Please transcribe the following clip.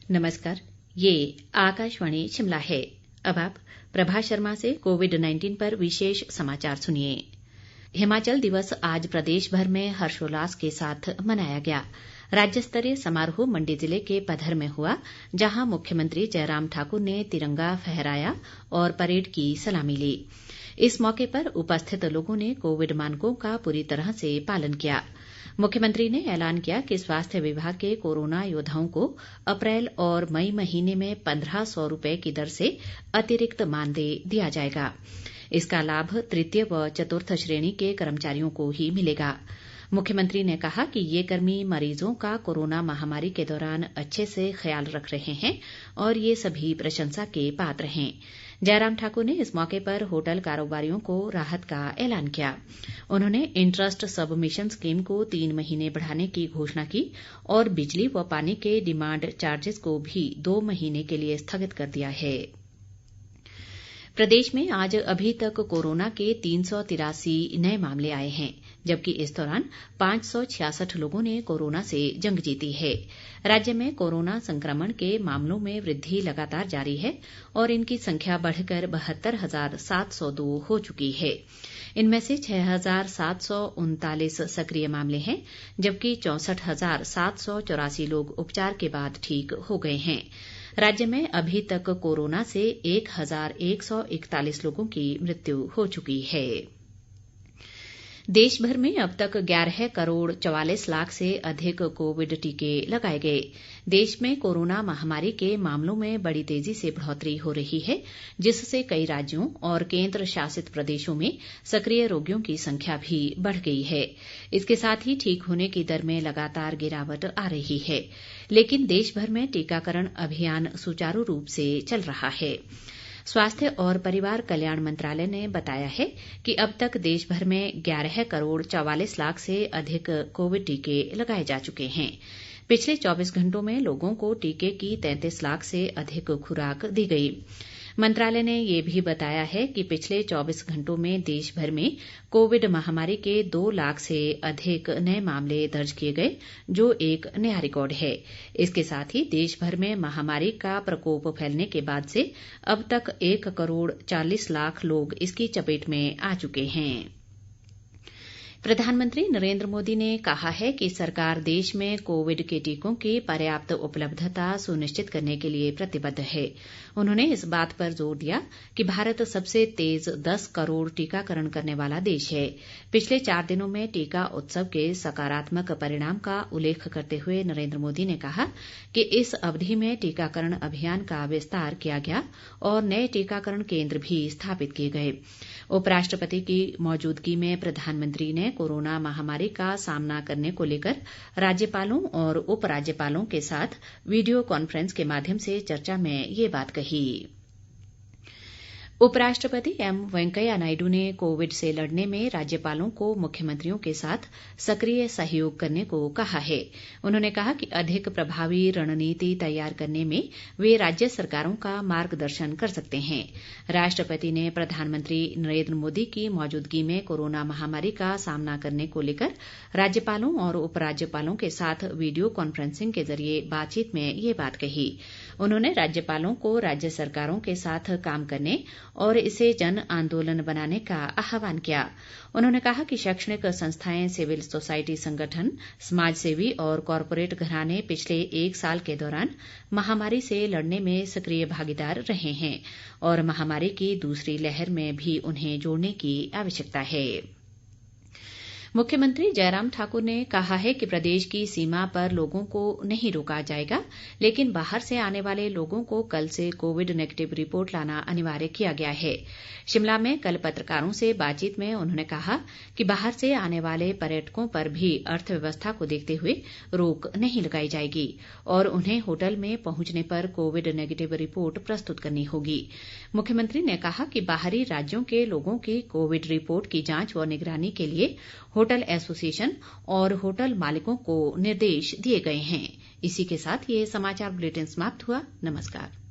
नमस्कार, ये आकाशवाणी शिमला है। अब आप प्रभा शर्मा से कोविड-19 पर विशेष समाचार सुनिए। हिमाचल दिवस आज प्रदेश भर में हर्षोल्लास के साथ मनाया गया। राज्य स्तरीय समारोह मंडी जिले के पधर में हुआ, जहां मुख्यमंत्री जयराम ठाकुर ने तिरंगा फहराया और परेड की सलामी ली। इस मौके पर उपस्थित लोगों ने कोविड मानकों का पूरी तरह से पालन किया। मुख्यमंत्री ने ऐलान किया कि स्वास्थ्य विभाग के कोरोना योद्धाओं को अप्रैल और मई महीने में 1,500 रुपए की दर से अतिरिक्त मानदेय दिया जाएगा। इसका लाभ तृतीय व चतुर्थ श्रेणी के कर्मचारियों को ही मिलेगा। मुख्यमंत्री ने कहा कि ये कर्मी मरीजों का कोरोना महामारी के दौरान अच्छे से ख्याल रख रहे हैं और ये सभी प्रशंसा के पात्र हैं। जयराम ठाकुर ने इस मौके पर होटल कारोबारियों को राहत का ऐलान किया। उन्होंने इंटरेस्ट सबमिशन स्कीम को 3 महीने बढ़ाने की घोषणा की और बिजली व पानी के डिमांड चार्जेस को भी 2 महीने के लिए स्थगित कर दिया है। प्रदेश में आज अभी तक कोरोना के 383 नए मामले आए हैं, जबकि इस दौरान 566 लोगों ने कोरोना से जंग जीती है। राज्य में कोरोना संक्रमण के मामलों में वृद्धि लगातार जारी है और इनकी संख्या बढ़कर 72,702 हो चुकी है। इनमें से 6,739 सक्रिय मामले हैं, जबकि 64,784 लोग उपचार के बाद ठीक हो गए हैं। राज्य में अभी तक कोरोना से 1,141 लोगों की मृत्यु हो चुकी है। देश भर में अब तक 11 करोड़ 44 लाख से अधिक कोविड टीके लगाए गए। देश में कोरोना महामारी के मामलों में बड़ी तेजी से बढ़ोतरी हो रही है, जिससे कई राज्यों और केंद्र शासित प्रदेशों में सक्रिय रोगियों की संख्या भी बढ़ गई है। इसके साथ ही ठीक होने की दर में लगातार गिरावट आ रही है, लेकिन देश भर में टीकाकरण अभियान सुचारू रूप से चल रहा है। स्वास्थ्य और परिवार कल्याण मंत्रालय ने बताया है कि अब तक देश भर में 11 करोड़ 44 लाख से अधिक कोविड टीके लगाए जा चुके हैं। पिछले 24 घंटों में लोगों को टीके की 33 लाख से अधिक खुराक दी गई। मंत्रालय ने ये भी बताया है कि पिछले 24 घंटों में देश भर में कोविड महामारी के 2 लाख से अधिक नए मामले दर्ज किए गए, जो एक नया रिकॉर्ड है। इसके साथ ही देश भर में महामारी का प्रकोप फैलने के बाद से अब तक 1 करोड़ 40 लाख लोग इसकी चपेट में आ चुके हैं। प्रधानमंत्री नरेंद्र मोदी ने कहा है कि सरकार देश में कोविड के टीकों की पर्याप्त उपलब्धता सुनिश्चित करने के लिए प्रतिबद्ध है। उन्होंने इस बात पर जोर दिया कि भारत सबसे तेज 10 करोड़ टीकाकरण करने वाला देश है। पिछले 4 दिनों में टीका उत्सव के सकारात्मक परिणाम का उल्लेख करते हुए नरेंद्र मोदी ने कहा कि इस अवधि में टीकाकरण अभियान का विस्तार किया गया और नए टीकाकरण केंद्र भी स्थापित किए गए। उपराष्ट्रपति की मौजूदगी में प्रधानमंत्री ने कोरोना महामारी का सामना करने को लेकर राज्यपालों और उपराज्यपालों के साथ वीडियो कॉन्फ्रेंस के माध्यम से चर्चा में ये बात कही। उपराष्ट्रपति एम वेंकैया नायडू ने कोविड से लड़ने में राज्यपालों को मुख्यमंत्रियों के साथ सक्रिय सहयोग करने को कहा है। उन्होंने कहा कि अधिक प्रभावी रणनीति तैयार करने में वे राज्य सरकारों का मार्गदर्शन कर सकते हैं। राष्ट्रपति ने प्रधानमंत्री नरेंद्र मोदी की मौजूदगी में कोरोना महामारी का सामना करने को लेकर राज्यपालों और उपराज्यपालों के साथ वीडियो कॉन्फ्रेंसिंग के जरिए बातचीत में ये बात कही। उन्होंने राज्यपालों को राज्य सरकारों के साथ काम करने और इसे जन आंदोलन बनाने का आह्वान किया। उन्होंने कहा कि शैक्षणिक संस्थाएं, सिविल सोसाइटी संगठन, समाजसेवी और कॉरपोरेट घराने पिछले 1 साल के दौरान महामारी से लड़ने में सक्रिय भागीदार रहे हैं और महामारी की दूसरी लहर में भी उन्हें जोड़ने की आवश्यकता है। मुख्यमंत्री जयराम ठाकुर ने कहा है कि प्रदेश की सीमा पर लोगों को नहीं रोका जाएगा, लेकिन बाहर से आने वाले लोगों को कल से कोविड नेगेटिव रिपोर्ट लाना अनिवार्य किया गया है। शिमला में कल पत्रकारों से बातचीत में उन्होंने कहा कि बाहर से आने वाले पर्यटकों पर भी अर्थव्यवस्था को देखते हुए रोक नहीं लगाई जाएगी और उन्हें होटल में पहुंचने पर कोविड नेगेटिव रिपोर्ट प्रस्तुत करनी होगी। मुख्यमंत्री ने कहा कि बाहरी राज्यों के लोगों की कोविड रिपोर्ट की जांच व निगरानी के लिए होटल एसोसिएशन और होटल मालिकों को निर्देश दिए गए हैं। इसी के साथ ये समाचार बुलेटिन समाप्त हुआ। नमस्कार।